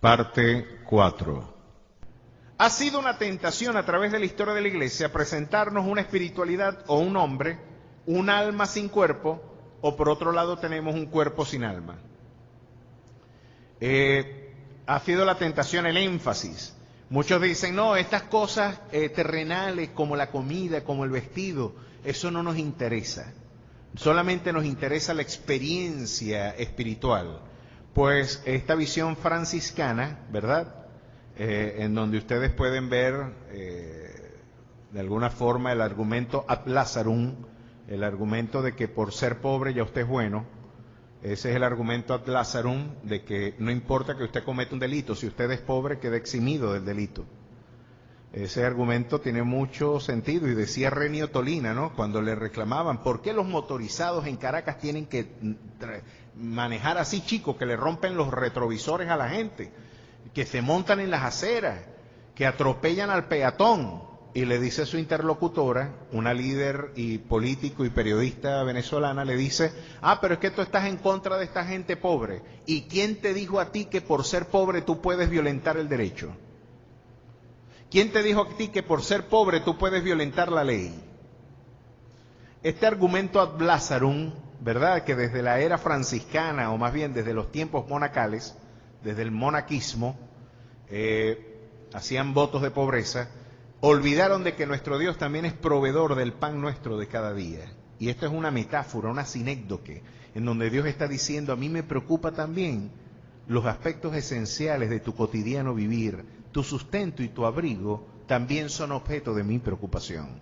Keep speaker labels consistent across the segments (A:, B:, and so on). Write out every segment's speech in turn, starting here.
A: Parte 4.
B: Ha sido una tentación a través de la historia de la Iglesia presentarnos una espiritualidad o un hombre, un alma sin cuerpo, o por otro lado tenemos un cuerpo sin alma. Ha sido la tentación el énfasis. Muchos dicen, no, estas cosas terrenales como la comida, como el vestido, eso no nos interesa. Solamente nos interesa la experiencia espiritual. Pues esta visión franciscana, ¿verdad? En donde ustedes pueden ver de alguna forma el argumento ad Lazarum, el argumento de que por ser pobre ya usted es bueno. Ese es el argumento ad Lazarum, de que no importa que usted cometa un delito, si usted es pobre queda eximido del delito. Ese argumento tiene mucho sentido, y decía Renio Tolina, ¿no?, cuando le reclamaban, ¿por qué los motorizados en Caracas tienen que manejar así, chicos, que le rompen los retrovisores a la gente, que se montan en las aceras, que atropellan al peatón? Y le dice su interlocutora, una líder y político y periodista venezolana, le dice, pero es que tú estás en contra de esta gente pobre. ¿Y quién te dijo a ti que por ser pobre tú puedes violentar el derecho? ¿Quién te dijo a ti que por ser pobre tú puedes violentar la ley? Este argumento ad Lazarum, ¿verdad?, que desde la era franciscana, o más bien desde los tiempos monacales, desde el monaquismo, hacían votos de pobreza, olvidaron de que nuestro Dios también es proveedor del pan nuestro de cada día. Y esto es una metáfora, una sinécdoque, en donde Dios está diciendo, a mí me preocupa también los aspectos esenciales de tu cotidiano vivir. Tu sustento y tu abrigo también son objeto de mi preocupación.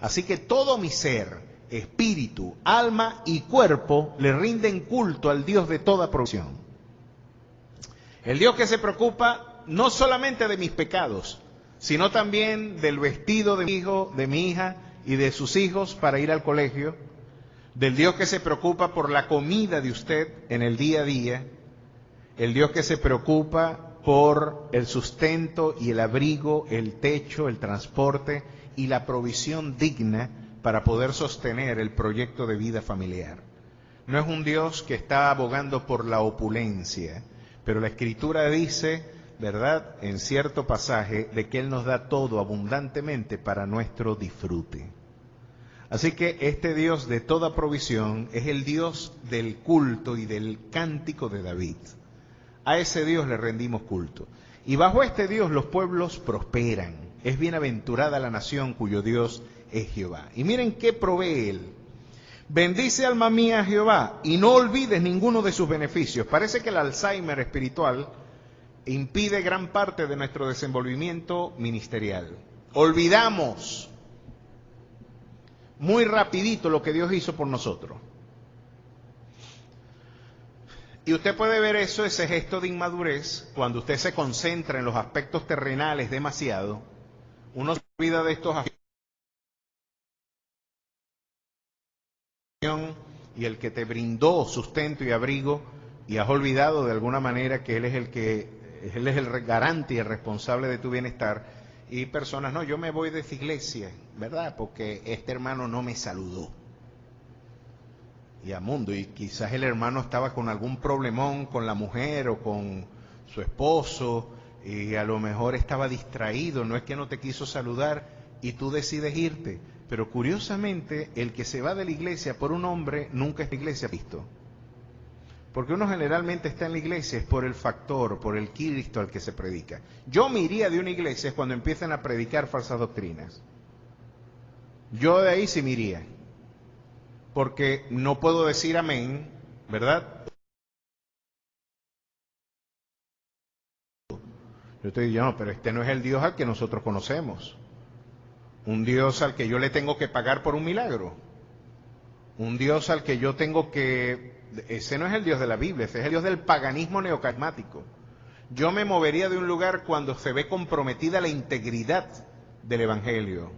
B: Así que todo mi ser, espíritu, alma y cuerpo le rinden culto al Dios de toda provisión. El Dios que se preocupa no solamente de mis pecados, sino también del vestido de mi hijo, de mi hija y de sus hijos para ir al colegio, del Dios que se preocupa por la comida de usted en el día a día, el Dios que se preocupa por el sustento y el abrigo, el techo, el transporte y la provisión digna para poder sostener el proyecto de vida familiar. No es un Dios que está abogando por la opulencia, pero la Escritura dice, ¿verdad?, en cierto pasaje, de que Él nos da todo abundantemente para nuestro disfrute. Así que este Dios de toda provisión es el Dios del culto y del cántico de David. A ese Dios le rendimos culto. Y bajo este Dios los pueblos prosperan. Es bienaventurada la nación cuyo Dios es Jehová. Y miren qué provee Él. Bendice alma mía a Jehová y no olvides ninguno de sus beneficios. Parece que el Alzheimer espiritual impide gran parte de nuestro desenvolvimiento ministerial. Olvidamos muy rapidito lo que Dios hizo por nosotros. Y usted puede ver eso, ese gesto de inmadurez, cuando usted se concentra en los aspectos terrenales demasiado, uno se olvida de estos aspectos. Y el que te brindó sustento y abrigo, y has olvidado de alguna manera que Él es el garante y el responsable de tu bienestar. Y personas, no, yo me voy de esta iglesia, ¿verdad?, porque este hermano no me saludó. Y a mundo, y quizás el hermano estaba con algún problemón con la mujer o con su esposo, y a lo mejor estaba distraído, no es que no te quiso saludar, y tú decides irte. Pero curiosamente, el que se va de la iglesia por un hombre nunca es la iglesia visto. Porque uno generalmente está en la iglesia es por el factor, por el Cristo al que se predica. Yo me iría de una iglesia cuando empiezan a predicar falsas doctrinas. Yo de ahí sí me iría. Porque no puedo decir amén, ¿verdad? Yo estoy diciendo, no, pero este no es el Dios al que nosotros conocemos. Un Dios al que yo le tengo que pagar por un milagro. Un Dios al que yo tengo que... Ese no es el Dios de la Biblia, ese es el Dios del paganismo neocarismático. Yo me movería de un lugar cuando se ve comprometida la integridad del Evangelio,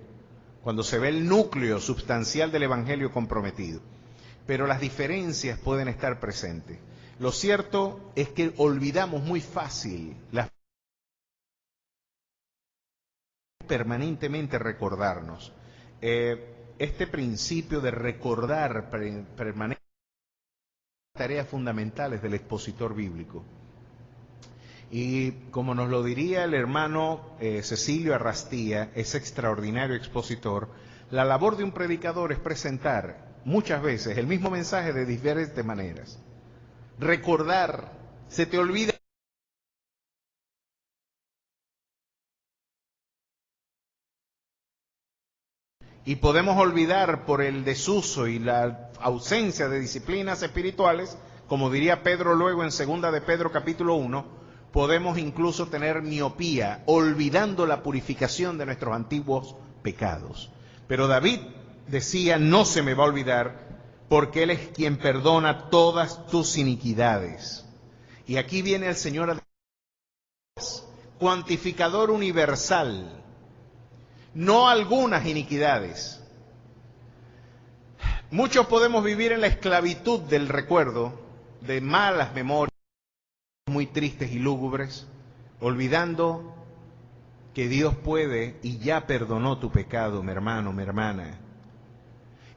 B: cuando se ve el núcleo sustancial del Evangelio comprometido. Pero las diferencias pueden estar presentes. Lo cierto es que olvidamos muy fácil permanentemente recordarnos. Este principio de recordar permanentemente tareas fundamentales del expositor bíblico. Y como nos lo diría el hermano Cecilio Arrastía, ese extraordinario expositor, la labor de un predicador es presentar muchas veces el mismo mensaje de diferentes maneras. Recordar, se te olvida. Y podemos olvidar por el desuso y la ausencia de disciplinas espirituales, como diría Pedro luego en 2 de Pedro capítulo 1, podemos incluso tener miopía, olvidando la purificación de nuestros antiguos pecados. Pero David decía, no se me va a olvidar, porque Él es quien perdona todas tus iniquidades. Y aquí viene el Señor, cuantificador universal, no algunas iniquidades. Muchos podemos vivir en la esclavitud del recuerdo de malas memorias muy tristes y lúgubres, olvidando que Dios puede y ya perdonó tu pecado, mi hermano, mi hermana.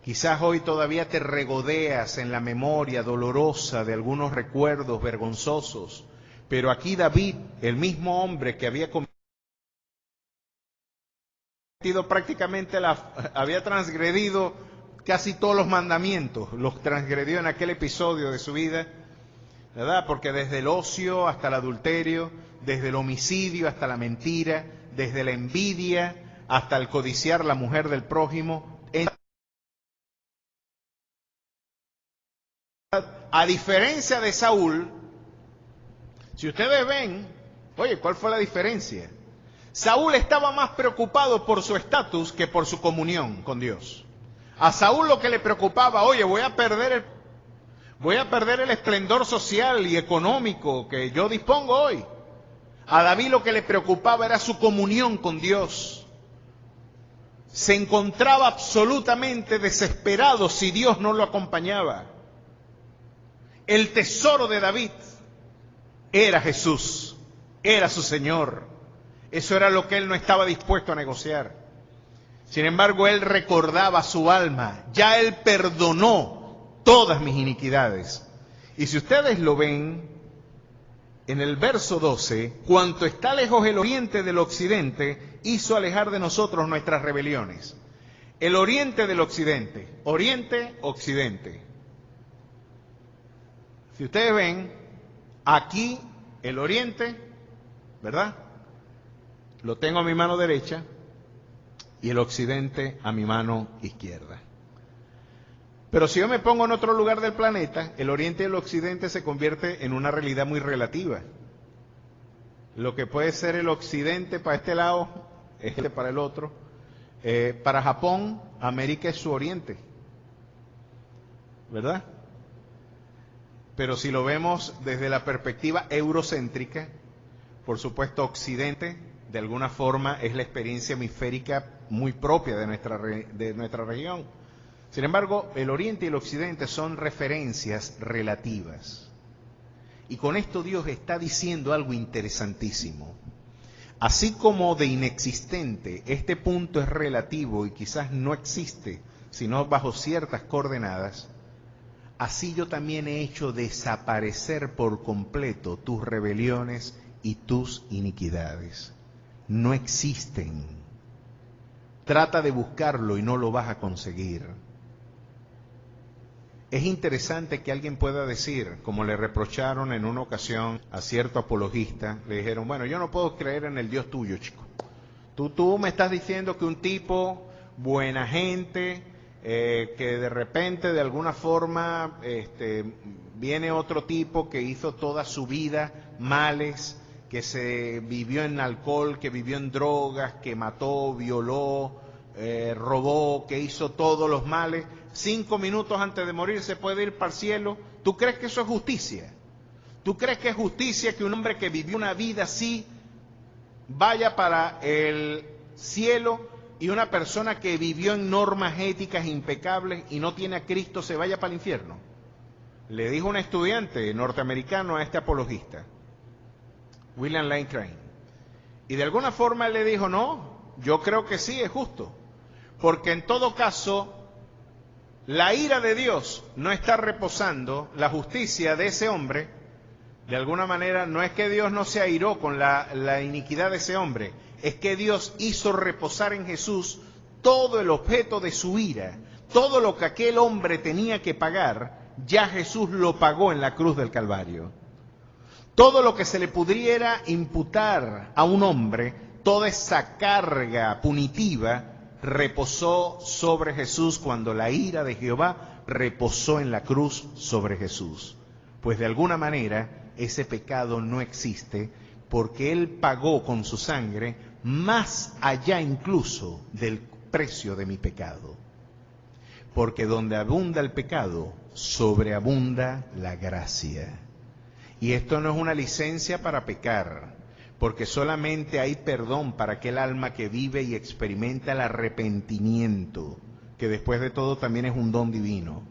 B: Quizás hoy todavía te regodeas en la memoria dolorosa de algunos recuerdos vergonzosos, pero aquí David, el mismo hombre que había cometido prácticamente había transgredido casi todos los mandamientos, los transgredió en aquel episodio de su vida, ¿verdad? Porque desde el ocio hasta el adulterio, desde el homicidio hasta la mentira, desde la envidia hasta el codiciar la mujer del prójimo. A diferencia de Saúl, si ustedes ven, oye, ¿cuál fue la diferencia? Saúl estaba más preocupado por su estatus que por su comunión con Dios. A Saúl lo que le preocupaba, oye, voy a perder el esplendor social y económico que yo dispongo hoy. A David lo que le preocupaba era su comunión con Dios. Se encontraba absolutamente desesperado si Dios no lo acompañaba. El tesoro de David era Jesús, era su Señor. Eso era lo que él no estaba dispuesto a negociar. Sin embargo, él recordaba a su alma, ya él perdonó todas mis iniquidades. Y si ustedes lo ven, en el verso 12, cuanto está lejos el oriente del occidente, hizo alejar de nosotros nuestras rebeliones. El oriente del occidente, oriente, occidente. Si ustedes ven, aquí el oriente, ¿verdad? Lo tengo a mi mano derecha y el occidente a mi mano izquierda. Pero si yo me pongo en otro lugar del planeta, el oriente y el occidente se convierte en una realidad muy relativa. Lo que puede ser el occidente para este lado, este para el otro. Para Japón, América es su oriente, ¿verdad? Pero si lo vemos desde la perspectiva eurocéntrica, por supuesto occidente, de alguna forma es la experiencia hemisférica muy propia de nuestra región. Sin embargo, el oriente y el occidente son referencias relativas. Y con esto Dios está diciendo algo interesantísimo. Así como de inexistente este punto es relativo y quizás no existe, sino bajo ciertas coordenadas, así yo también he hecho desaparecer por completo tus rebeliones y tus iniquidades. No existen. Trata de buscarlo y no lo vas a conseguir. Es interesante que alguien pueda decir, como le reprocharon en una ocasión a cierto apologista, le dijeron, bueno, yo no puedo creer en el Dios tuyo, chico. Tú me estás diciendo que un tipo, buena gente, que de repente, de alguna forma, viene otro tipo que hizo toda su vida males, que se vivió en alcohol, que vivió en drogas, que mató, violó, robó, que hizo todos los males, 5 minutos antes de morir se puede ir para el cielo. ¿Tú crees que eso es justicia? ¿Tú crees que es justicia que un hombre que vivió una vida así vaya para el cielo y una persona que vivió en normas éticas impecables y no tiene a Cristo se vaya para el infierno? Le dijo un estudiante norteamericano a este apologista, William Lane Craig, y de alguna forma él le dijo, no, yo creo que sí es justo, porque en todo caso la ira de Dios no está reposando la justicia de ese hombre De alguna manera, no es que Dios no se airó con la iniquidad de ese hombre, es que Dios hizo reposar en Jesús todo el objeto de su ira, todo lo que aquel hombre tenía que pagar, ya Jesús lo pagó en la cruz del Calvario. Todo lo que se le pudiera imputar a un hombre, toda esa carga punitiva, reposó sobre Jesús cuando la ira de Jehová reposó en la cruz sobre Jesús. Pues de alguna manera ese pecado no existe porque Él pagó con su sangre más allá incluso del precio de mi pecado. Porque donde abunda el pecado, sobreabunda la gracia. Y esto no es una licencia para pecar, porque solamente hay perdón para aquel alma que vive y experimenta el arrepentimiento, que después de todo también es un don divino.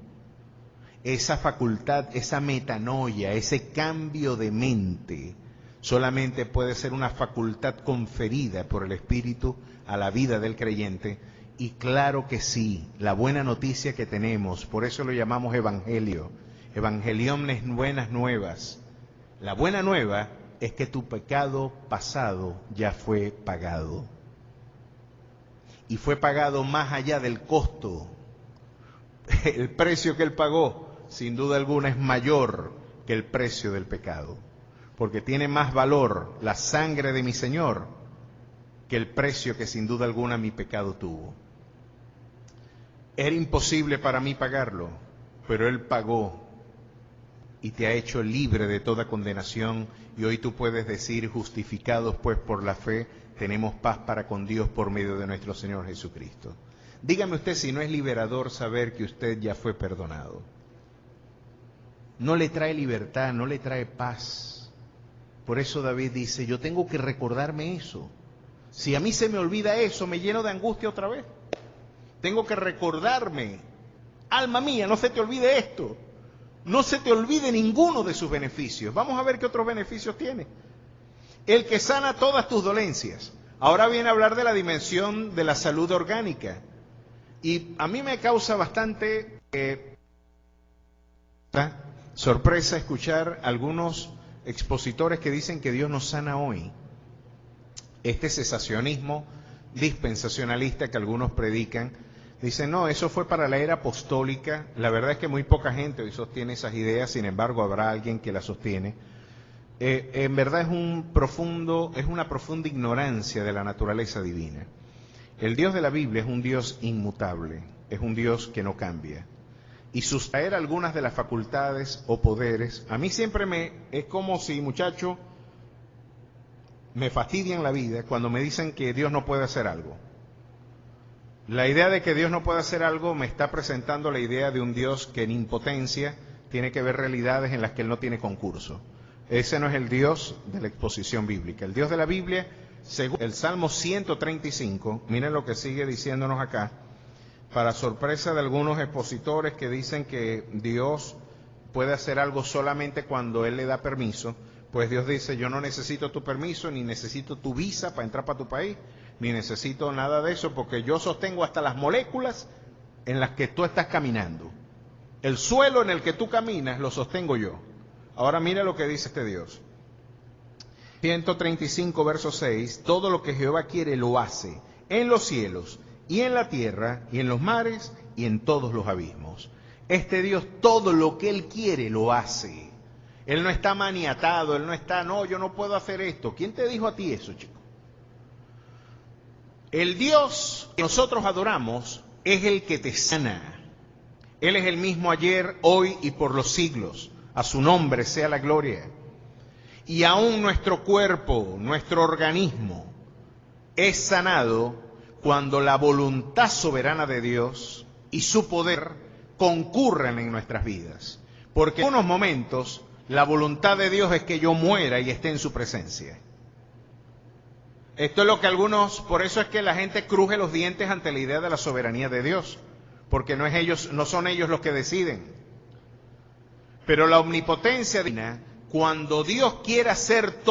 B: Esa facultad, esa metanoia, ese cambio de mente, solamente puede ser una facultad conferida por el Espíritu a la vida del creyente. Y claro que sí, la buena noticia que tenemos, por eso lo llamamos evangelio, evangelión es buenas nuevas. La buena nueva es que tu pecado pasado ya fue pagado. Y fue pagado más allá del costo. El precio que Él pagó, sin duda alguna, es mayor que el precio del pecado. Porque tiene más valor la sangre de mi Señor que el precio que sin duda alguna mi pecado tuvo. Era imposible para mí pagarlo, pero Él pagó y te ha hecho libre de toda condenación, y hoy tú puedes decir: justificados pues por la fe, tenemos paz para con Dios por medio de nuestro Señor Jesucristo. Dígame usted si no es liberador saber que usted ya fue perdonado. No le trae libertad, no le trae paz. Por eso David dice: yo tengo que recordarme eso. Si a mí se me olvida eso, me lleno de angustia otra vez. Tengo que recordarme: alma mía, no se te olvide esto. No se te olvide ninguno de sus beneficios. Vamos a ver qué otros beneficios tiene. El que sana todas tus dolencias. Ahora viene a hablar de la dimensión de la salud orgánica. Y a mí me causa bastante sorpresa escuchar algunos expositores que dicen que Dios nos sana hoy. Este cesacionismo dispensacionalista que algunos predican, dicen: no, eso fue para la era apostólica. La verdad es que muy poca gente hoy sostiene esas ideas, sin embargo habrá alguien que las sostiene. En verdad es una profunda ignorancia de la naturaleza divina. El Dios de la Biblia es un Dios inmutable, es un Dios que no cambia. Y sustraer algunas de las facultades o poderes, a mí siempre es como si, muchacho, me fastidian la vida cuando me dicen que Dios no puede hacer algo. La idea de que Dios no puede hacer algo me está presentando la idea de un Dios que en impotencia tiene que ver realidades en las que Él no tiene concurso. Ese no es el Dios de la exposición bíblica. El Dios de la Biblia, según el Salmo 135, miren lo que sigue diciéndonos acá, para sorpresa de algunos expositores que dicen que Dios puede hacer algo solamente cuando Él le da permiso. Pues Dios dice: yo no necesito tu permiso, ni necesito tu visa para entrar para tu país, ni necesito nada de eso, porque yo sostengo hasta las moléculas en las que tú estás caminando. El suelo en el que tú caminas lo sostengo yo. Ahora mira lo que dice este Dios. 135 verso 6, todo lo que Jehová quiere lo hace, en los cielos, y en la tierra, y en los mares, y en todos los abismos. Este Dios, todo lo que Él quiere lo hace. Él no está maniatado, Él no está: no, yo no puedo hacer esto. ¿Quién te dijo a ti eso, chico? El Dios que nosotros adoramos es el que te sana. Él es el mismo ayer, hoy y por los siglos. A su nombre sea la gloria. Y aún nuestro cuerpo, nuestro organismo, es sanado cuando la voluntad soberana de Dios y su poder concurren en nuestras vidas. Porque en unos momentos la voluntad de Dios es que yo muera y esté en su presencia. Esto es lo que algunos, por eso es que la gente cruje los dientes ante la idea de la soberanía de Dios, porque no son ellos los que deciden. Pero la omnipotencia divina, cuando Dios quiere hacer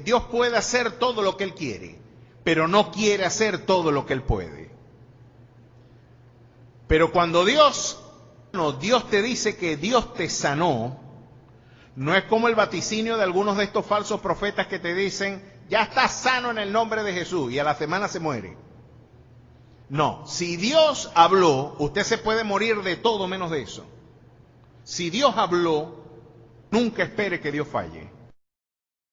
B: Dios puede hacer todo lo que Él quiere, pero no quiere hacer todo lo que Él puede. Pero cuando Dios te dice que Dios te sanó, No es como el vaticinio de algunos de estos falsos profetas que te dicen, ya estás sano en el nombre de Jesús, y a la semana se muere. No, si Dios habló, usted se puede morir de todo menos de eso. Si Dios habló, nunca espere que Dios falle.